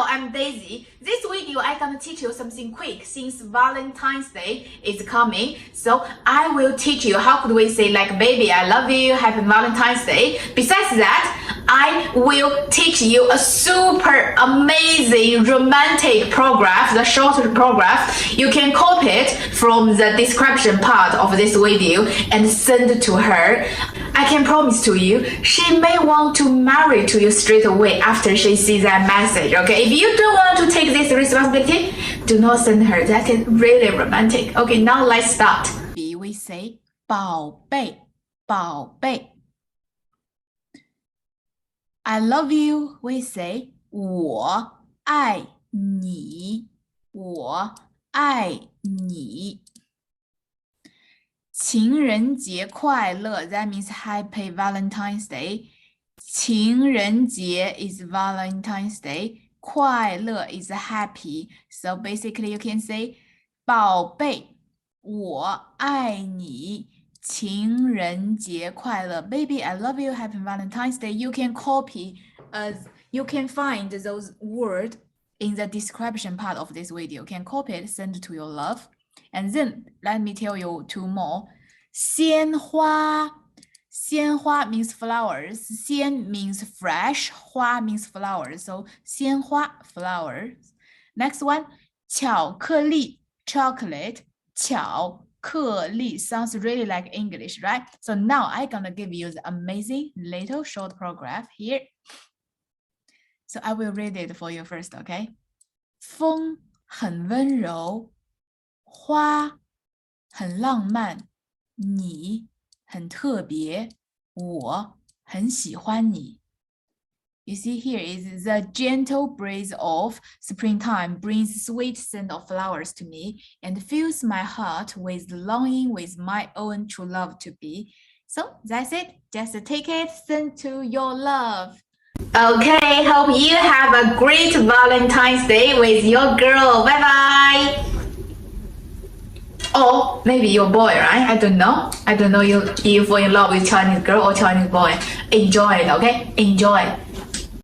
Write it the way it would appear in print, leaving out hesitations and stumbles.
Hello, I'm Daisy. This video I'm gonna teach you something quick since Valentine's Day is coming. So I will teach you how could we say like baby I love you, happy Valentine's Day. Besides that, I will teach you a super amazing romantic paragraph, the short paragraph. You can copy it from the description part of this video and send it to her. I can promise to you, she may want to marry to you straight away after she sees that message, okay? If you don't want to take this responsibility, do not send her. That is really romantic. Okay, now let's start. We say 宝贝,宝贝. I love you, we say 我爱你,我爱你. 情人节快乐 that means happy Valentine's Day. 情人节 is Valentine's Day. 快乐 is happy. So basically you can say 宝贝我爱你情人节快乐 Baby I love you happy Valentine's Day. You can copy you can find those words in the description part of this video. You can copy it, send it to your love. And then let me tell you two more. 鲜花 鲜花 means flowers. 鲜 means fresh. 花 means flowers. So 鲜花 flowers. Next one. 巧克力 chocolate. 巧克力 sounds really like English, right? So now I'm gonna give you the amazing little short paragraph here. So I will read it for you first, okay? 风很温柔，花很浪漫，你很特别，我很喜欢你。You see here is the gentle breeze of springtime brings sweet scent of flowers to me and fills my heart with longing with my own true love to be. So that's it. Just take it, send to your love. Okay, hope you have a great Valentine's Day with your girl. Bye bye. Or maybe your boy, right? I don't know. I don't know you fall in love with Chinese girl or Chinese boy. Enjoy it, okay? Enjoy.